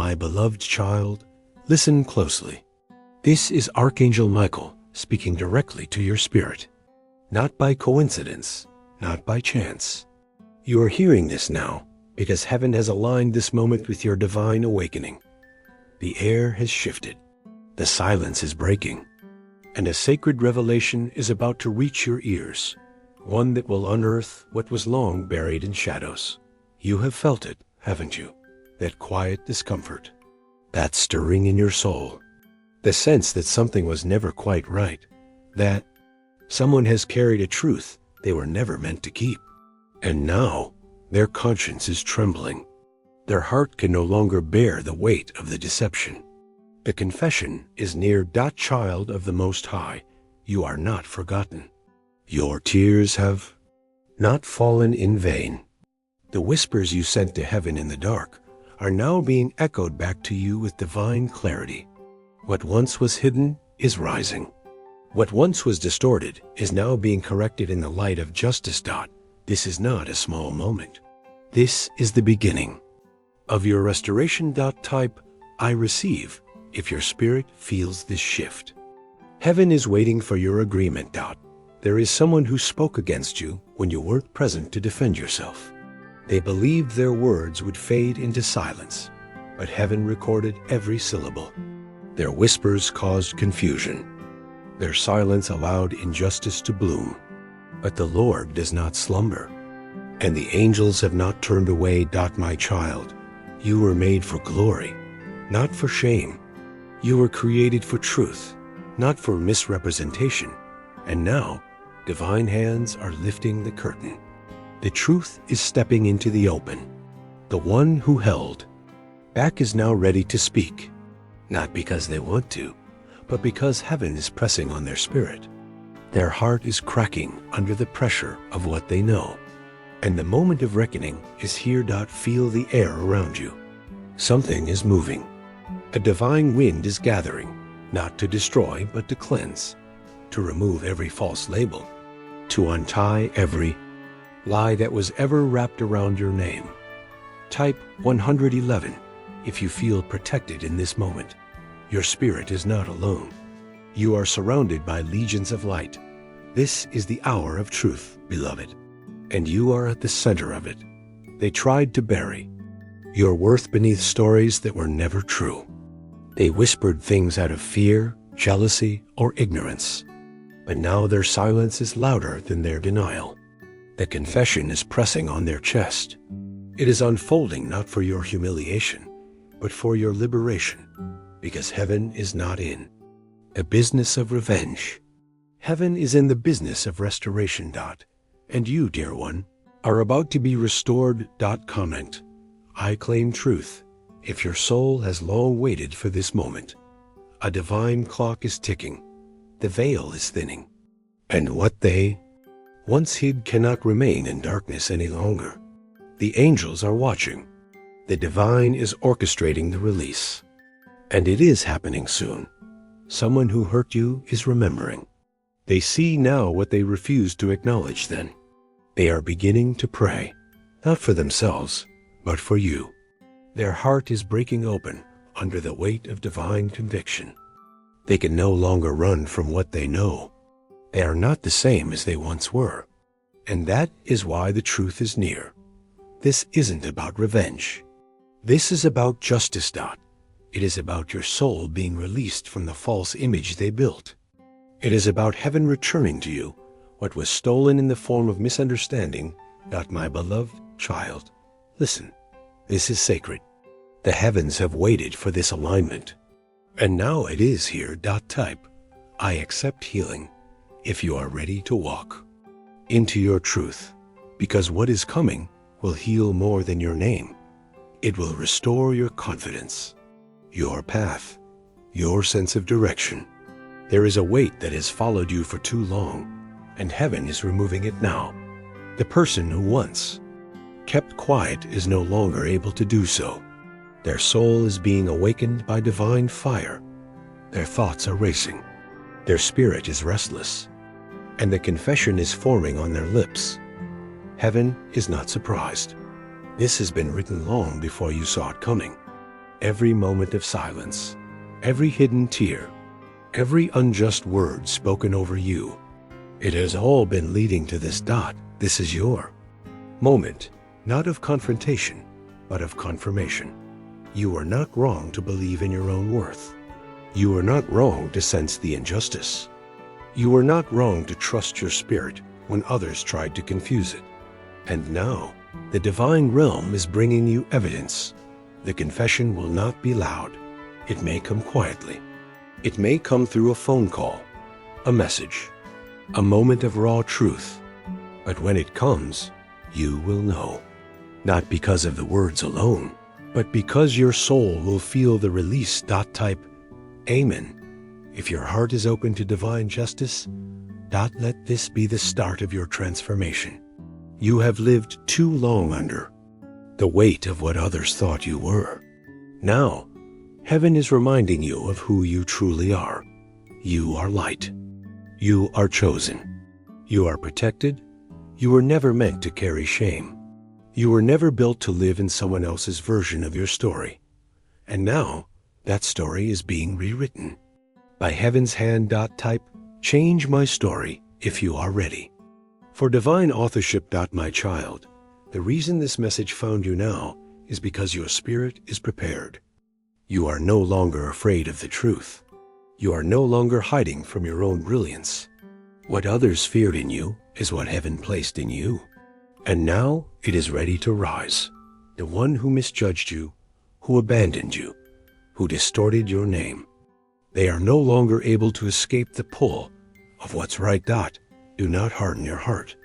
My beloved child, listen closely. This is Archangel Michael speaking directly to your spirit. Not by coincidence, not by chance. You are hearing this now because heaven has aligned this moment with your divine awakening. The air has shifted. The silence is breaking. And a sacred revelation is about to reach your ears, one that will unearth what was long buried in shadows. You have felt it, haven't you? That quiet discomfort, that stirring in your soul, the sense that something was never quite right, that someone has carried a truth they were never meant to keep. And now, their conscience is trembling. Their heart can no longer bear the weight of the deception. The confession is near. Child of the Most High, you are not forgotten. Your tears have not fallen in vain. The whispers you sent to heaven in the dark are now being echoed back to you with divine clarity. What once was hidden is rising. What once was distorted is now being corrected in the light of justice. This is not a small moment. This is the beginning of your restoration. Type I receive if your spirit feels this shift. Heaven is waiting for your agreement. There is someone who spoke against you when you weren't present to defend yourself. They believed their words would fade into silence, but heaven recorded every syllable. Their whispers caused confusion. Their silence allowed injustice to bloom. But the Lord does not slumber, and the angels have not turned away. My child, you were made for glory, not for shame. You were created for truth, not for misrepresentation. And now, divine hands are lifting the curtain. The truth is stepping into the open. The one who held back is now ready to speak, not because they want to, but because heaven is pressing on their spirit. Their heart is cracking under the pressure of what they know. And the moment of reckoning is here. Feel the air around you. Something is moving. A divine wind is gathering, not to destroy, but to cleanse, to remove every false label, to untie every lie that was ever wrapped around your name. Type 111 if you feel protected in this moment. Your spirit is not alone. You are surrounded by legions of light. This is the hour of truth, beloved, and you are at the center of it. They tried to bury your worth beneath stories that were never true. They whispered things out of fear, jealousy, or ignorance. But now their silence is louder than their denial. The confession is pressing on their chest. It is unfolding not for your humiliation, but for your liberation, because heaven is not in a business of revenge. Heaven is in the business of restoration. And you, dear one, are about to be restored. Comment. I claim truth. If your soul has long waited for this moment, a divine clock is ticking. The veil is thinning. And what they once hid cannot remain in darkness any longer. The angels are watching. The divine is orchestrating the release. And it is happening soon. Someone who hurt you is remembering. They see now what they refused to acknowledge then. They are beginning to pray, not for themselves, but for you. Their heart is breaking open under the weight of divine conviction. They can no longer run from what they know. They are not the same as they once were. And that is why the truth is near. This isn't about revenge. This is about justice. It is about your soul being released from the false image they built. It is about heaven returning to you what was stolen in the form of misunderstanding. My beloved child, listen. This is sacred. The heavens have waited for this alignment. And now it is here. Type I accept healing if you are ready to walk into your truth, because what is coming will heal more than your name. It will restore your confidence, your path, your sense of direction. There is a weight that has followed you for too long, and heaven is removing it now. The person who once kept quiet is no longer able to do so. Their soul is being awakened by divine fire. Their thoughts are racing. Their spirit is restless. And the confession is forming on their lips. Heaven is not surprised. This has been written long before you saw it coming. every moment of silence, every hidden tear, every unjust word spoken over you. It has all been leading to this dot. This is your moment, not of confrontation, but of confirmation. You are not wrong to believe in your own worth. You are not wrong to sense the injustice. You are not wrong to trust your spirit when others tried to confuse it. And now, the divine realm is bringing you evidence. The confession will not be loud. It may come quietly. It may come through a phone call, a message, a moment of raw truth. But when it comes, you will know. Not because of the words alone, but because your soul will feel the release. Type Amen. If your heart is open to divine justice, let this be the start of your transformation. You have lived too long under the weight of what others thought you were. Now, heaven is reminding you of who you truly are. You are light. You are chosen. You are protected. You were never meant to carry shame. You were never built to live in someone else's version of your story. And now, that story is being rewritten. By heaven's hand. Type, change my story if you are ready. For divine authorship. My child, the reason this message found you now is because your spirit is prepared. You are no longer afraid of the truth. You are no longer hiding from your own brilliance. What others feared in you is what heaven placed in you. And now it is ready to rise. The one who misjudged you, who abandoned you, who distorted your name, they are no longer able to escape the pull of what's right. Do not harden your heart.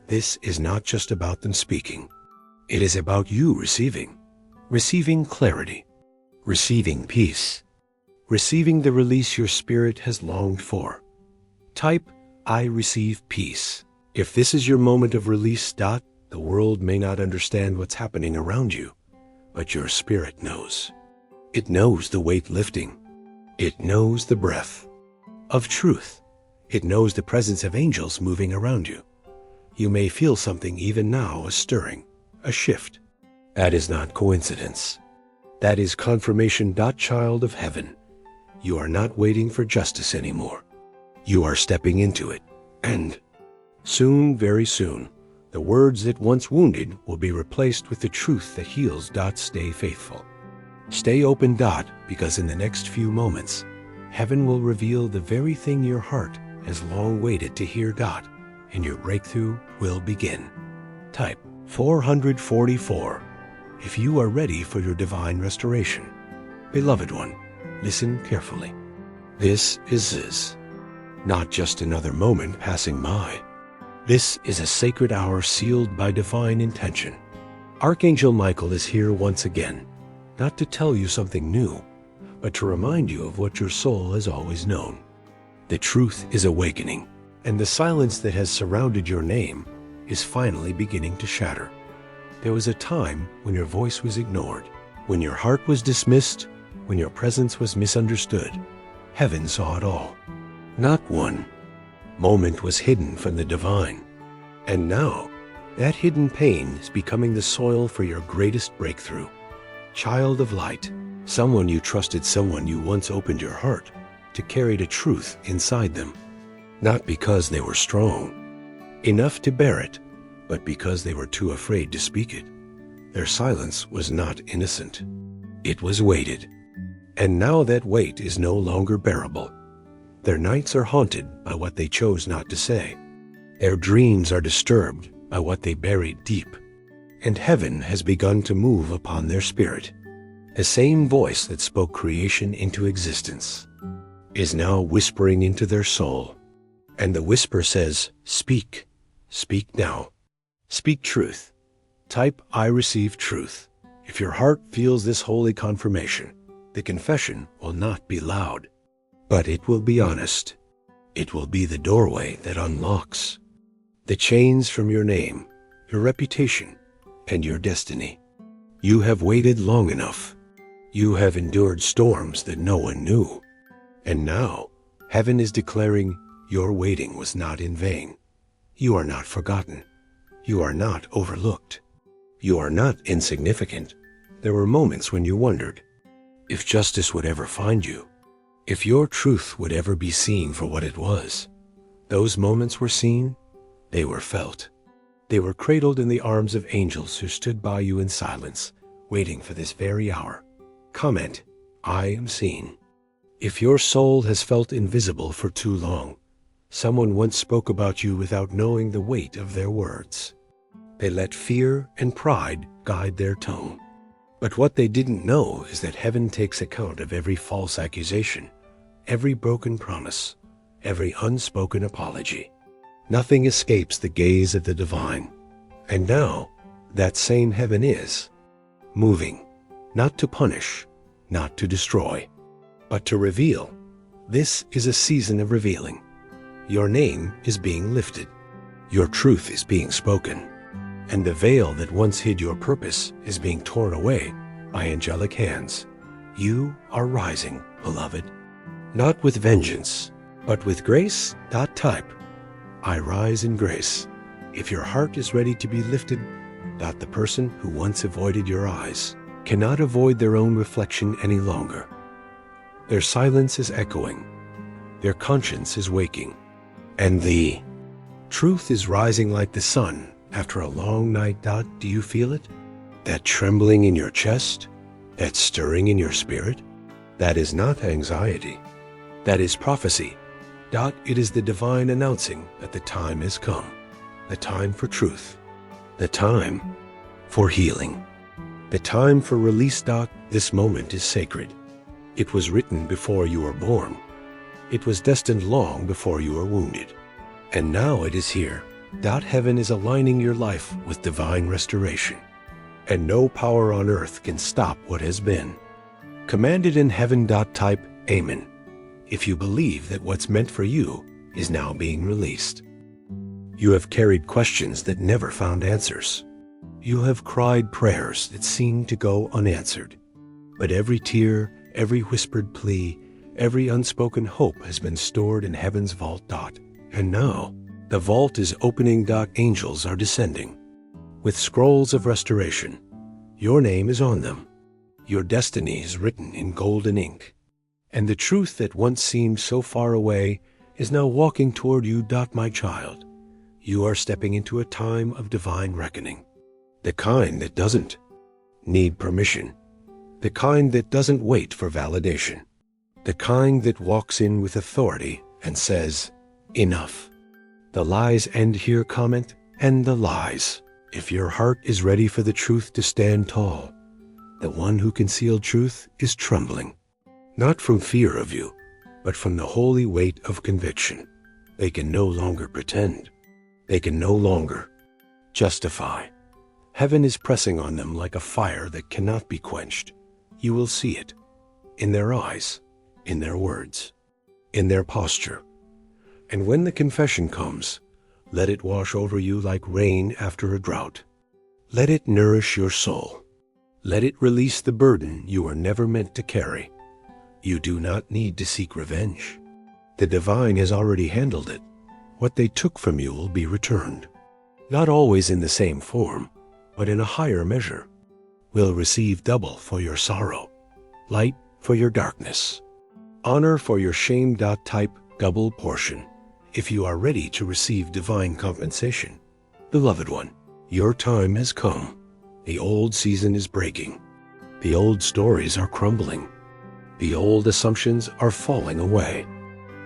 This is not just about them speaking. It is about you receiving clarity, receiving peace, receiving the release your spirit has longed for. Type, I receive peace. If this is your moment of release. The world may not understand what's happening around you, but your spirit knows. It knows the weight lifting. It knows the breath of truth. It knows the presence of angels moving around you. You may feel something even now, a stirring, a shift. That is not coincidence. That is confirmation. Child of heaven, you are not waiting for justice anymore. You are stepping into it. And soon, very soon, the words that once wounded will be replaced with the truth that heals. Stay faithful. Stay open. Because in the next few moments, heaven will reveal the very thing your heart has long waited to hear. And your breakthrough will begin. Type 444 if you are ready for your divine restoration. Beloved one, listen carefully. This is not just another moment passing by. This is a sacred hour sealed by divine intention. Archangel Michael is here once again, not to tell you something new, but to remind you of what your soul has always known. The truth is awakening, and the silence that has surrounded your name is finally beginning to shatter. There was a time when your voice was ignored, when your heart was dismissed, when your presence was misunderstood. Heaven saw it all. Not one moment was hidden from the divine. And now, that hidden pain is becoming the soil for your greatest breakthrough. Child of light, someone you trusted, someone you once opened your heart to carry the truth inside them. Not because they were strong enough to bear it, but because they were too afraid to speak it. Their silence was not innocent. It was weighted. And now that weight is no longer bearable. Their nights are haunted by what they chose not to say. Their dreams are disturbed by what they buried deep. And heaven has begun to move upon their spirit. The same voice that spoke creation into existence is now whispering into their soul. And the whisper says, speak, speak now. Speak truth. Type, I receive truth. If your heart feels this holy confirmation, the confession will not be loud, but it will be honest. It will be the doorway that unlocks the chains from your name, your reputation, and your destiny. You have waited long enough. You have endured storms that no one knew. And now, heaven is declaring your waiting was not in vain. You are not forgotten. You are not overlooked. You are not insignificant. There were moments when you wondered, If justice would ever find you, if your truth would ever be seen for what it was, those moments were seen, they were felt. They were cradled in the arms of angels who stood by you in silence, waiting for this very hour. Comment, I am seen. If your soul has felt invisible for too long, someone once spoke about you without knowing the weight of their words. They let fear and pride guide their tone. But what they didn't know is that heaven takes account of every false accusation, every broken promise, every unspoken apology. Nothing escapes the gaze of the divine. And now, that same heaven is moving, not to punish, not to destroy, but to reveal. This is a season of revealing. Your name is being lifted. Your truth is being spoken. And the veil that once hid your purpose is being torn away by angelic hands. You are rising, beloved. Not with vengeance, but with grace. Type, I rise in grace. If your heart is ready to be lifted, the person who once avoided your eyes cannot avoid their own reflection any longer. Their silence is echoing. Their conscience is waking. And the truth is rising like the sun after a long night. Do you feel it? That trembling in your chest? That stirring in your spirit? That is not anxiety. That is prophecy. It is the divine announcing that the time has come. The time for truth. The time for healing. The time for release. This moment is sacred. It was written before you were born. It was destined long before you were wounded. And now it is here. Heaven is aligning your life with divine restoration. And no power on earth can stop what has been. Commanded in heaven. Type, Amen. If you believe that what's meant for you is now being released. You have carried questions that never found answers. You have cried prayers that seemed to go unanswered. But every tear, every whispered plea, every unspoken hope has been stored in heaven's vault. And now, the vault is opening. Angels are descending with scrolls of restoration. Your name is on them. Your destiny is written in golden ink. And the truth that once seemed so far away is now walking toward you. My child, you are stepping into a time of divine reckoning. The kind that doesn't need permission. The kind that doesn't wait for validation. The kind that walks in with authority and says, enough. The lies end here. Comment, end the lies. If your heart is ready for the truth to stand tall, the one who concealed truth is trembling. Not from fear of you, but from the holy weight of conviction. They can no longer pretend. They can no longer justify. Heaven is pressing on them like a fire that cannot be quenched. You will see it in their eyes, in their words, in their posture. And when the confession comes, let it wash over you like rain after a drought. Let it nourish your soul. Let it release the burden you were never meant to carry. You do not need to seek revenge. The divine has already handled it. What they took from you will be returned. Not always in the same form, but in a higher measure. Will receive double for your sorrow, light for your darkness, honor for your shame. Type, double portion. If you are ready to receive divine compensation, beloved one, your time has come. The old season is breaking. The old stories are crumbling. The old assumptions are falling away.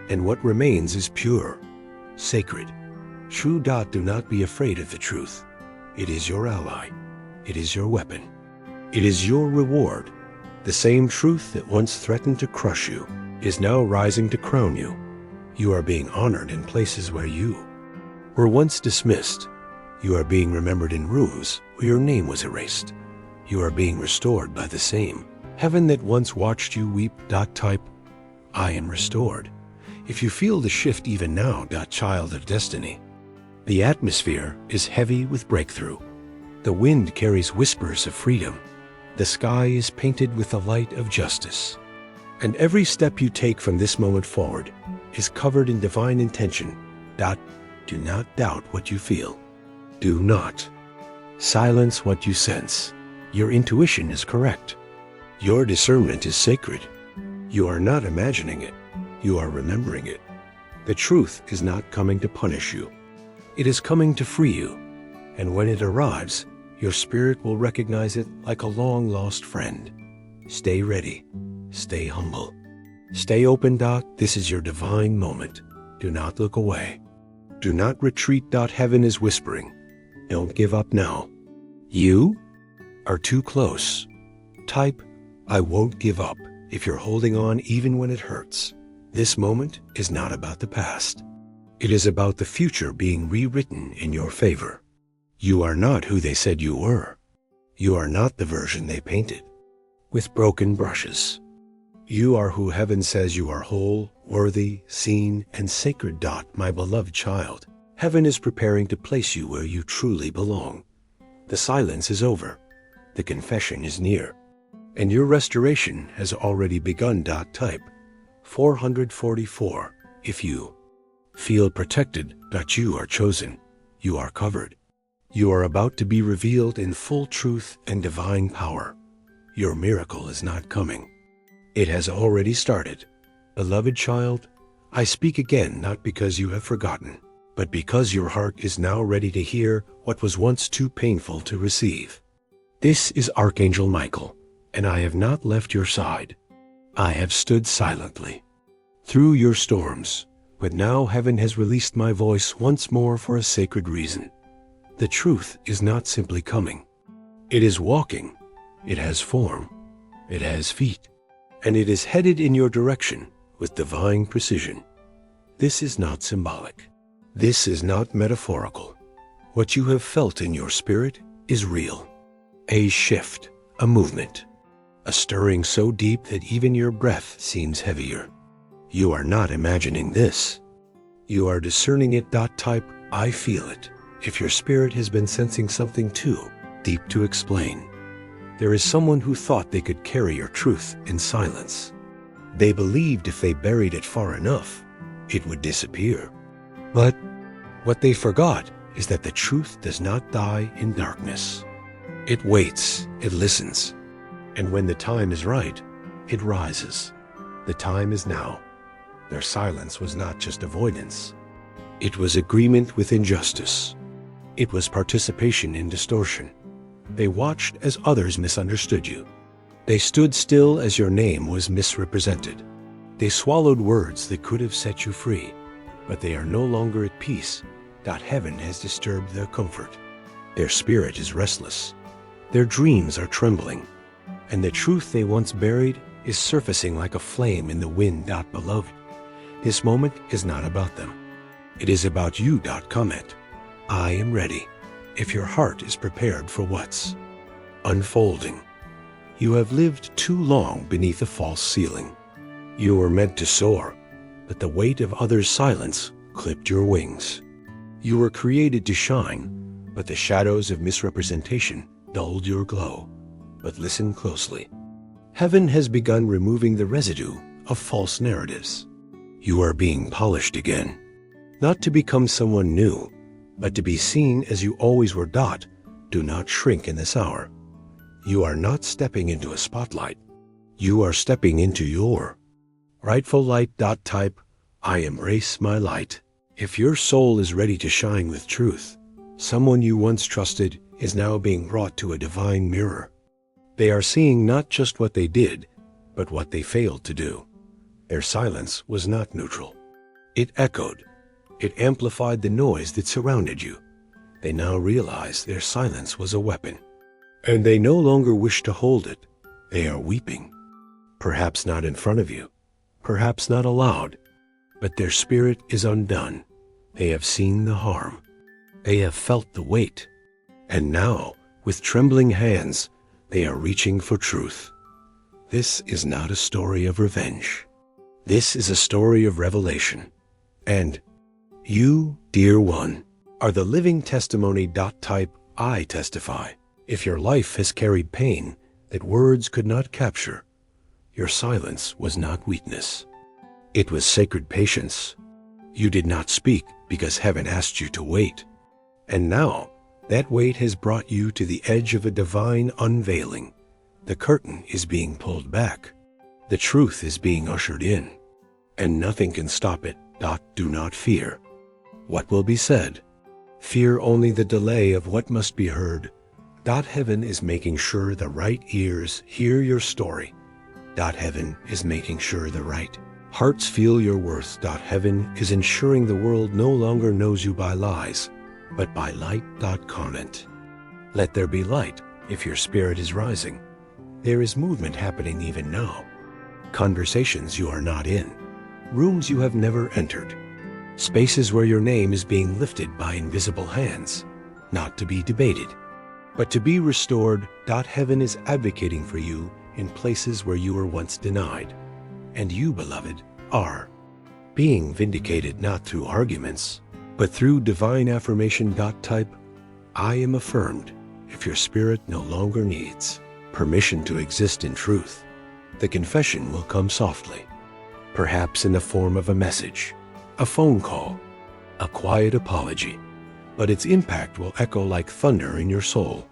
And what remains is pure, sacred, true. Do not be afraid of the truth. It is your ally. It is your weapon. It is your reward. The same truth that once threatened to crush you is now rising to crown you. You are being honored in places where you were once dismissed. You are being remembered in rooms where your name was erased. You are being restored by the same heaven that once watched you weep. Type, I am restored. If you feel the shift even now. Child of destiny, the atmosphere is heavy with breakthrough. The wind carries whispers of freedom. The sky is painted with the light of justice. And every step you take from this moment forward is covered in divine intention. Do not doubt what you feel. Do not silence what you sense. Your intuition is correct. Your discernment is sacred. You are not imagining it. You are remembering it. The truth is not coming to punish you. It is coming to free you. And when it arrives, your spirit will recognize it like a long-lost friend. Stay ready. Stay humble. Stay open. This is your divine moment. Do not look away. Do not retreat. Heaven is whispering. Don't give up now. You are too close. Type, I won't give up if you're holding on even when it hurts. This moment is not about the past. It is about the future being rewritten in your favor. You are not who they said you were. You are not the version they painted with broken brushes. You are who heaven says you are: whole, worthy, seen, and sacred. My beloved child, heaven is preparing to place you where you truly belong. The silence is over. The confession is near. And your restoration has already begun. Type 444 if you feel protected. You are chosen. You are covered. You are about to be revealed in full truth and divine power. Your miracle is not coming. It has already started. Beloved child, I speak again not because you have forgotten, but because your heart is now ready to hear what was once too painful to receive. This is Archangel Michael, and I have not left your side. I have stood silently through your storms, but now heaven has released my voice once more for a sacred reason. The truth is not simply coming. It is walking. It has form. It has feet. And it is headed in your direction with divine precision. This is not symbolic. This is not metaphorical. What you have felt in your spirit is real. A shift, a movement, a stirring so deep that even your breath seems heavier. You are not imagining this. You are discerning it. Type, I feel it. If your spirit has been sensing something too deep to explain. There is someone who thought they could carry your truth in silence. They believed if they buried it far enough, it would disappear. But what they forgot is that the truth does not die in darkness. It waits, it listens, and when the time is right, it rises. The time is now. Their silence was not just avoidance. It was agreement with injustice. It was participation in distortion. They watched as others misunderstood you. They stood still as your name was misrepresented. They swallowed words that could have set you free, but they are no longer at peace. Heaven has disturbed their comfort. Their spirit is restless. Their dreams are trembling, and the truth they once buried is surfacing like a flame in the wind. Beloved, this moment is not about them. It is about you. Comment, I am ready. If your heart is prepared for what's unfolding. You have lived too long beneath a false ceiling. You were meant to soar, but the weight of others' silence clipped your wings. You were created to shine, but the shadows of misrepresentation dulled your glow. But listen closely. Heaven has begun removing the residue of false narratives. You are being polished again, not to become someone new, but to be seen as you always were. Do not shrink in this hour. You are not stepping into a spotlight. You are stepping into your rightful light. Type, I embrace my light. If your soul is ready to shine with truth, someone you once trusted is now being brought to a divine mirror. They are seeing not just what they did, but what they failed to do. Their silence was not neutral. It echoed. It amplified the noise that surrounded you. They now realize their silence was a weapon, and they no longer wish to hold it. They are weeping. Perhaps not in front of you, perhaps not aloud, but their spirit is undone. They have seen the harm. They have felt the weight. And now, with trembling hands, they are reaching for truth. This is not a story of revenge. This is a story of revelation. And you, dear one, are the living testimony. Type, I testify. If your life has carried pain that words could not capture, your silence was not weakness. It was sacred patience. You did not speak because heaven asked you to wait. And now, that wait has brought you to the edge of a divine unveiling. The curtain is being pulled back. The truth is being ushered in. And nothing can stop it. Do not fear what will be said. Fear only the delay of what must be heard. Heaven is making sure the right ears hear your story. Heaven is making sure the right hearts feel your worth. Heaven is ensuring the world no longer knows you by lies, but by light. Comment. Let there be light if your spirit is rising. There is movement happening even now. Conversations you are not in. Rooms you have never entered. Spaces where your name is being lifted by invisible hands, not to be debated, but to be restored. Heaven is advocating for you in places where you were once denied. And you, beloved, are being vindicated not through arguments, but through divine affirmation. Type, I am affirmed. If your spirit no longer needs permission to exist in truth, the confession will come softly, perhaps in the form of a message, a phone call, a quiet apology, but its impact will echo like thunder in your soul.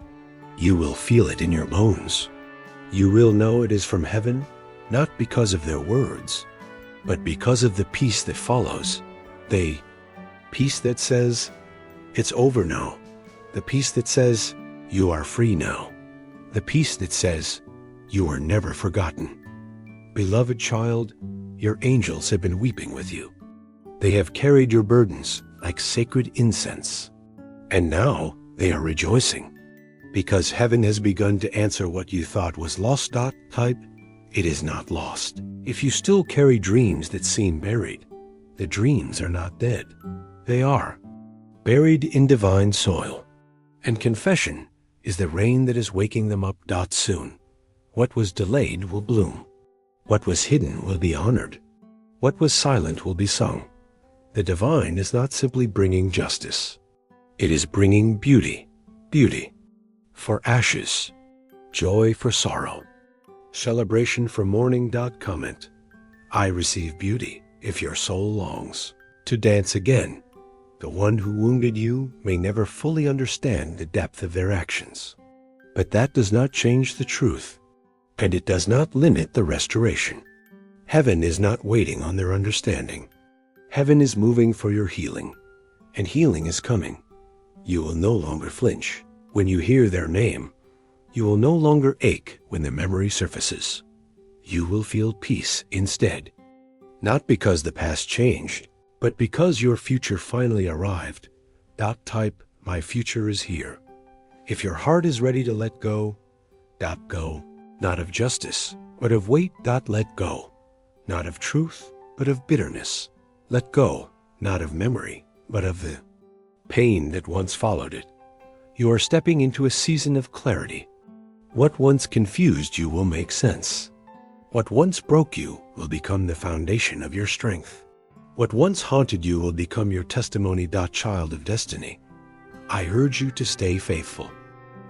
You will feel it in your bones. You will know it is from heaven, not because of their words, but because of the peace that follows. The peace that says, it's over now. The peace that says, you are free now. The peace that says, you are never forgotten. Beloved child, your angels have been weeping with you. They have carried your burdens like sacred incense. And now they are rejoicing, because heaven has begun to answer what you thought was lost. Type, it is not lost. If you still carry dreams that seem buried, the dreams are not dead. They are buried in divine soil. And confession is the rain that is waking them up. Soon, what was delayed will bloom. What was hidden will be honored. What was silent will be sung. The divine is not simply bringing justice. It is bringing beauty. Beauty for ashes, joy for sorrow, celebration for mourning. Comment, I receive beauty if your soul longs to dance again. The one who wounded you may never fully understand the depth of their actions, but that does not change the truth, and it does not limit the restoration. Heaven is not waiting on their understanding. Heaven is moving for your healing, and healing is coming. You will no longer flinch when you hear their name. You will no longer ache when the memory surfaces. You will feel peace instead, not because the past changed, but because your future finally arrived. Type, my future is here. If your heart is ready to let go, go, not of justice, but of weight. Let go, not of truth, but of bitterness. Let go, not of memory, but of the pain that once followed it. You are stepping into a season of clarity. What once confused you will make sense. What once broke you will become the foundation of your strength. What once haunted you will become your testimony. Child of destiny, I urge you to stay faithful.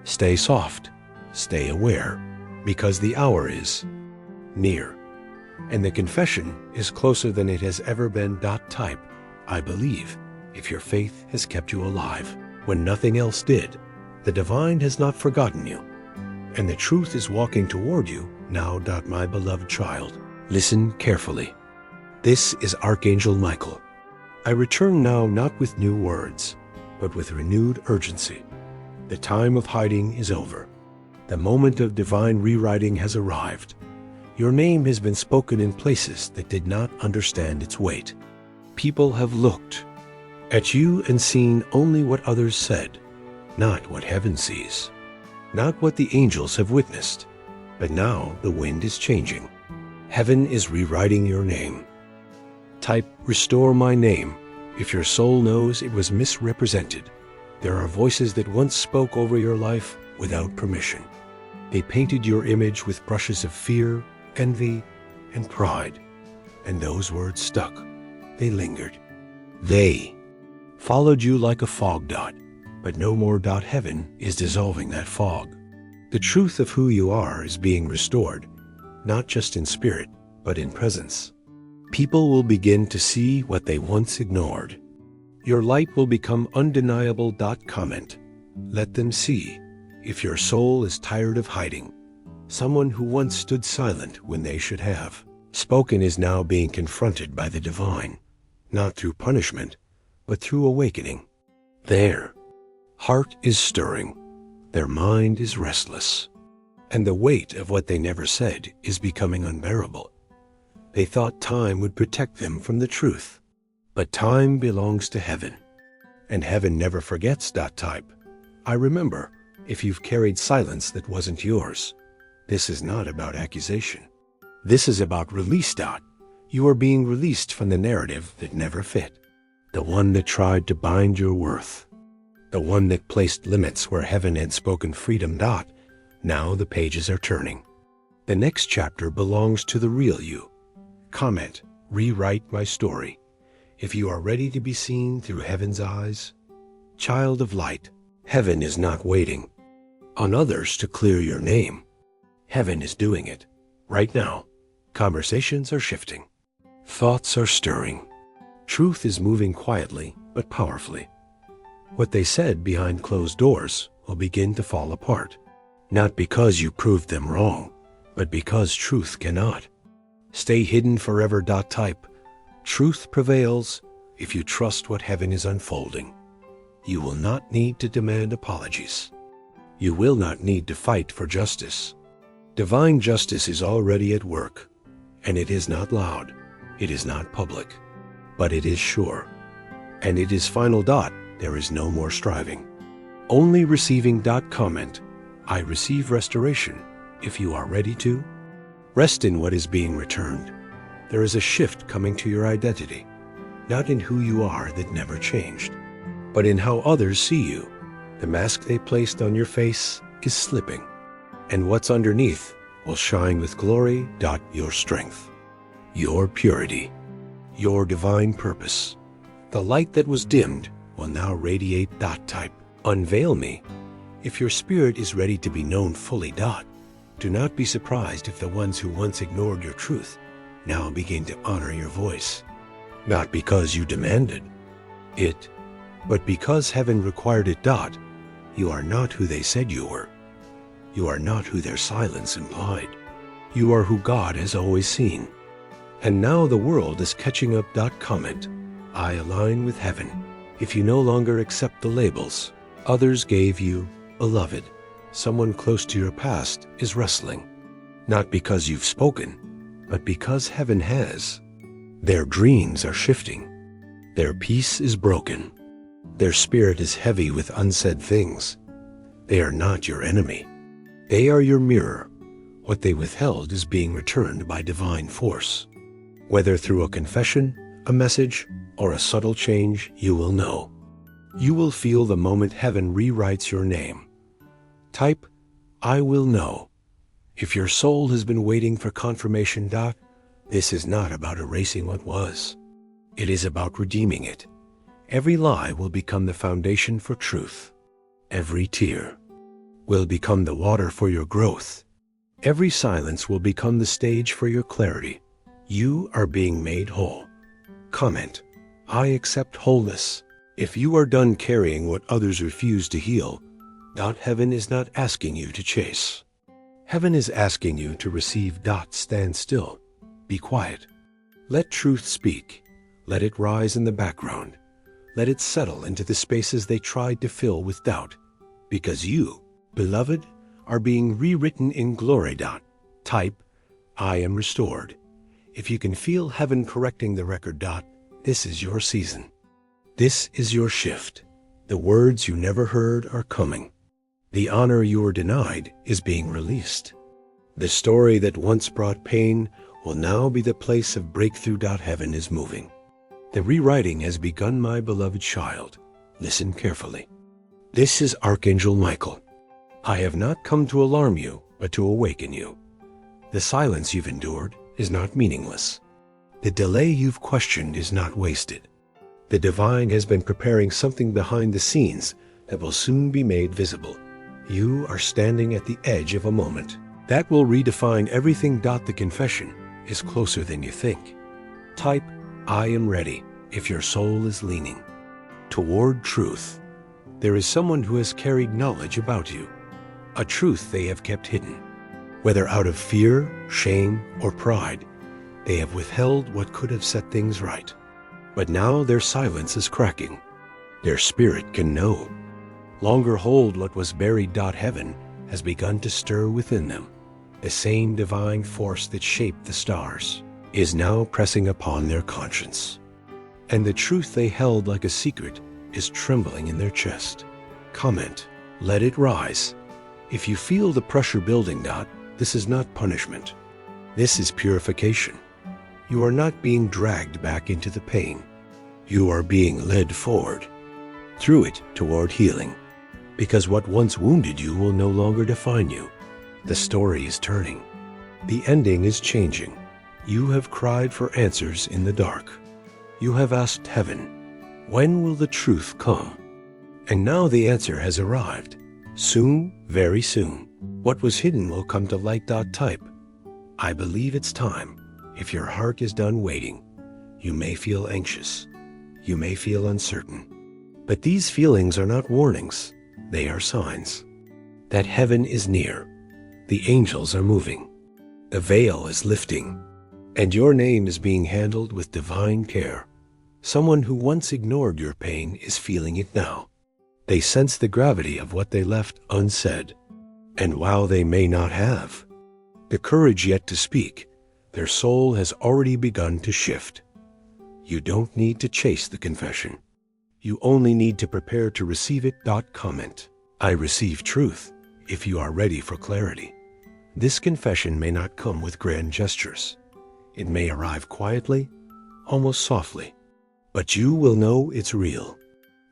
Stay soft, stay aware, because the hour is near, and the confession is closer than it has ever been. Type, I believe, if your faith has kept you alive when nothing else did. The divine has not forgotten you, and the truth is walking toward you now. My beloved child, listen carefully. This is Archangel Michael. I return now not with new words, but with renewed urgency. The time of hiding is over. The moment of divine rewriting has arrived. Your name has been spoken in places that did not understand its weight. People have looked at you and seen only what others said, not what heaven sees, not what the angels have witnessed. But now the wind is changing. Heaven is rewriting your name. Type, restore my name. If your soul knows it was misrepresented, there are voices that once spoke over your life without permission. They painted your image with brushes of fear, envy, and pride, and those words stuck. They lingered. They followed you like a fog dot, but no more. Heaven is dissolving that fog. The truth of who you are is being restored, not just in spirit, but in presence. People will begin to see what they once ignored. Your light will become undeniable. Comment, let them see. If your soul is tired of hiding, Someone who once stood silent when they should have spoken is now being confronted by the divine, not through punishment, but through awakening. Their heart is stirring, their mind is restless, and the weight of what they never said is becoming unbearable. They thought time would protect them from the truth, but time belongs to heaven, and heaven never forgets. Type, I remember, if you've carried silence that wasn't yours. This is not about accusation. This is about release. You are being released from the narrative that never fit, the one that tried to bind your worth, the one that placed limits where heaven had spoken freedom. Now the pages are turning. The next chapter belongs to the real you. Comment, rewrite my story. If you are ready to be seen through heaven's eyes, child of light, heaven is not waiting on others to clear your name. Heaven is doing it right now. Conversations are shifting. Thoughts are stirring. Truth is moving quietly but powerfully. What they said behind closed doors will begin to fall apart, not because you proved them wrong, but because truth cannot stay hidden forever. Type, truth prevails if you trust what heaven is unfolding. You will not need to demand apologies. You will not need to fight for justice. Divine justice is already at work, and it is not loud, it is not public, but it is sure, and it is final. There is no more striving, only receiving. Comment, I receive restoration if you are ready to. Rest in what is being returned. There is a shift coming to your identity, not in who you are that never changed, but in how others see you. The mask they placed on your face is slipping, and what's underneath will shine with glory. Your strength, your purity, your divine purpose. The light that was dimmed will now radiate. Type, unveil me if your spirit is ready to be known fully. Do not be surprised if the ones who once ignored your truth now begin to honor your voice, not because you demanded it, but because heaven required it. You are not who they said you were. You are not who their silence implied. You are who God has always seen. And now the world is catching up. Comment, I align with heaven if you no longer accept the labels others gave you. Beloved, someone close to your past is wrestling, not because you've spoken, but because heaven has. Their dreams are shifting. Their peace is broken. Their spirit is heavy with unsaid things. They are not your enemy. They are your mirror. What they withheld is being returned by divine force. Whether through a confession, a message, or a subtle change, you will know. You will feel the moment heaven rewrites your name. Type, I will know. If your soul has been waiting for confirmation. This is not about erasing what was. It is about redeeming it. Every lie will become the foundation for truth. Every tear will become the water for your growth. Every silence will become the stage for your clarity. You are being made whole. Comment, I accept wholeness. If you are done carrying what others refuse to heal, heaven is not asking you to chase. Heaven is asking you to receive. Stand still. Be quiet. Let truth speak. Let it rise in the background. Let it settle into the spaces they tried to fill with doubt. Because you, beloved, are being rewritten in glory. Type, I am restored. If you can feel heaven correcting the record. This is your season. This is your shift. The words you never heard are coming. The honor you were denied is being released. The story that once brought pain will now be the place of breakthrough. Heaven is moving. The rewriting has begun, my beloved child. Listen carefully. This is Archangel Michael. I have not come to alarm you, but to awaken you. The silence you've endured is not meaningless. The delay you've questioned is not wasted. The divine has been preparing something behind the scenes that will soon be made visible. You are standing at the edge of a moment that will redefine everything. The confession is closer than you think. Type, I am ready if your soul is leaning toward truth. There is someone who has carried knowledge about you, a truth they have kept hidden. Whether out of fear, shame, or pride, they have withheld what could have set things right. But now their silence is cracking. Their spirit can know. Longer hold what was buried. Heaven has begun to stir within them. The same divine force that shaped the stars is now pressing upon their conscience. And the truth they held like a secret is trembling in their chest. Comment, let it rise. If you feel the pressure building, this is not punishment. This is purification. You are not being dragged back into the pain. You are being led forward, through it toward healing. Because what once wounded you will no longer define you. The story is turning. The ending is changing. You have cried for answers in the dark. You have asked heaven, when will the truth come? And now the answer has arrived. Soon, very soon. What was hidden will come to light. Type, I believe it's time. If your heart is done waiting, you may feel anxious. You may feel uncertain. But these feelings are not warnings. They are signs that heaven is near. The angels are moving. The veil is lifting. And your name is being handled with divine care. Someone who once ignored your pain is feeling it now. They sense the gravity of what they left unsaid. And while they may not have the courage yet to speak, their soul has already begun to shift. You don't need to chase the confession. You only need to prepare to receive it. Comment, I receive truth, if you are ready for clarity. This confession may not come with grand gestures. It may arrive quietly, almost softly. But you will know it's real.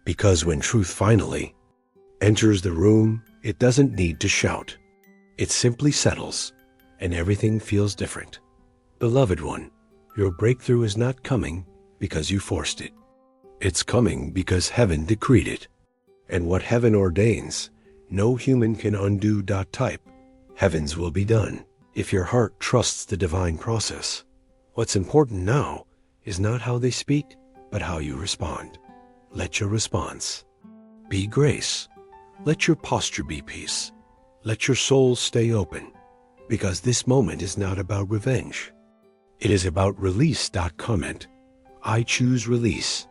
Because when truth finally enters the room, it doesn't need to shout. It simply settles, and everything feels different. Beloved one, your breakthrough is not coming because you forced it. It's coming because heaven decreed it. And what heaven ordains, no human can undo. Type, heaven's will be done. If your heart trusts the divine process, what's important now is not how they speak, but how you respond. Let your response be grace. Let your posture be peace. Let your soul stay open, because this moment is not about revenge. It is about release. Comment, I choose release.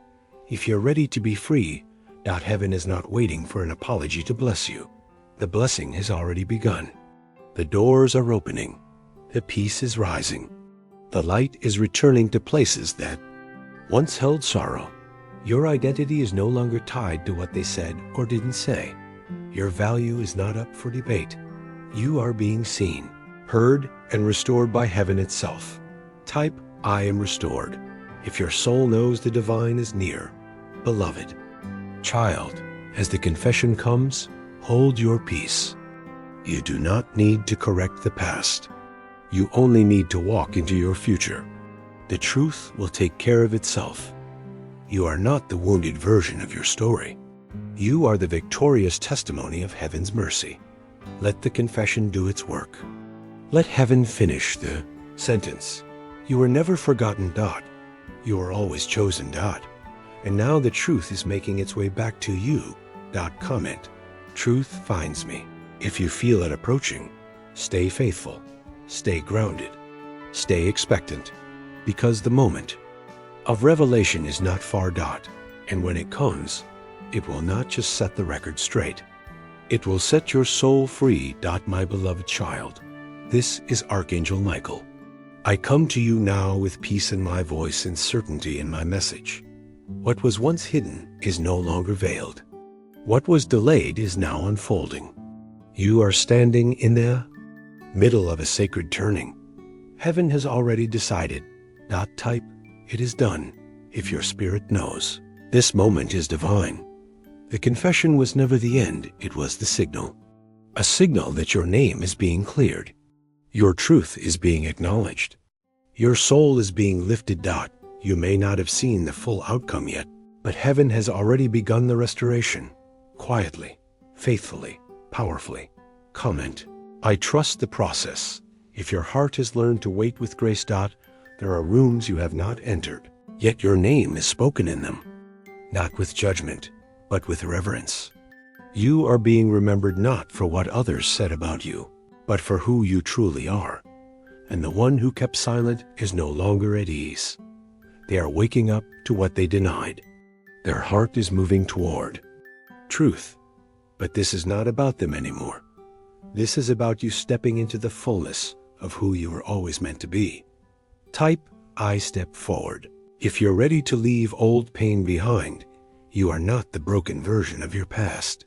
If you're ready to be free, heaven is not waiting for an apology to bless you. The blessing has already begun. The doors are opening. The peace is rising. The light is returning to places that once held sorrow. Your identity is no longer tied to what they said or didn't say. Your value is not up for debate. You are being seen, heard, and restored by heaven itself. Type, I am restored. If your soul knows the divine is near. Beloved child, as the confession comes, hold your peace. You do not need to correct the past. You only need to walk into your future. The truth will take care of itself. You are not the wounded version of your story. You are the victorious testimony of heaven's mercy. Let the confession do its work. Let heaven finish the sentence. You were never forgotten. You were always chosen. And now the truth is making its way back to you. Comment, truth finds me. If you feel it approaching, stay faithful, stay grounded, stay expectant, because the moment of revelation is not far. And when it comes, it will not just set the record straight. It will set your soul free. My beloved child, this is Archangel Michael. I come to you now with peace in my voice and certainty in my message. What was once hidden is no longer veiled. What was delayed is now unfolding. You are standing in the middle of a sacred turning. Heaven has already decided. Type, it is done, if your spirit knows. This moment is divine. The confession was never the end, it was the signal. A signal that your name is being cleared. Your truth is being acknowledged. Your soul is being lifted. You may not have seen the full outcome yet, but heaven has already begun the restoration. Quietly, faithfully, powerfully. Comment, I trust the process. If your heart has learned to wait with grace. There are rooms you have not entered, yet your name is spoken in them. Not with judgment, but with reverence. You are being remembered not for what others said about you, but for who you truly are. And the one who kept silent is no longer at ease. They are waking up to what they denied. Their heart is moving toward truth. But this is not about them anymore. This is about you stepping into the fullness of who you were always meant to be. Type, I step forward. If you're ready to leave old pain behind, you are not the broken version of your past.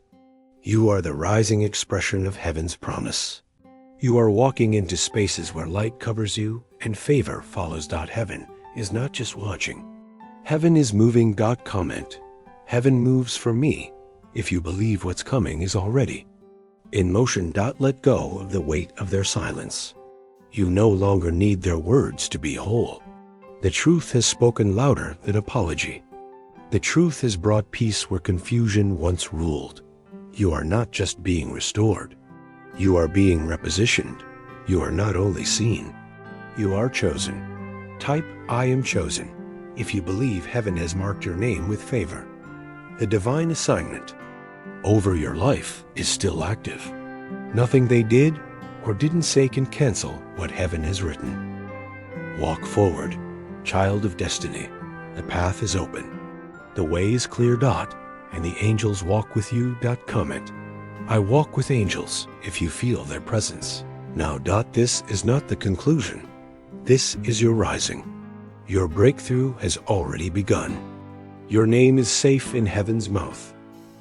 You are the rising expression of heaven's promise. You are walking into spaces where light covers you and favor follows. Heaven is not just watching. Heaven is moving. Comment. Heaven moves for me if you believe what's coming is already in motion. Let go of the weight of their silence. You no longer need their words to be whole. The truth has spoken louder than apology. The truth has brought peace where confusion once ruled. You are not just being restored. You are being repositioned. You are not only seen, you are chosen. Type, I am chosen, if you believe heaven has marked your name with favor. The divine assignment over your life is still active. Nothing they did or didn't say can cancel what heaven has written. Walk forward, child of destiny. The path is open. The way is clear. And the angels walk with you. Comment. I walk with angels if you feel their presence. Now. This is not the conclusion. This is your rising. Your breakthrough has already begun. Your name is safe in heaven's mouth.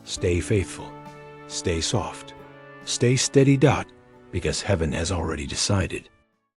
Stay faithful. Stay soft. Stay steady. Because heaven has already decided.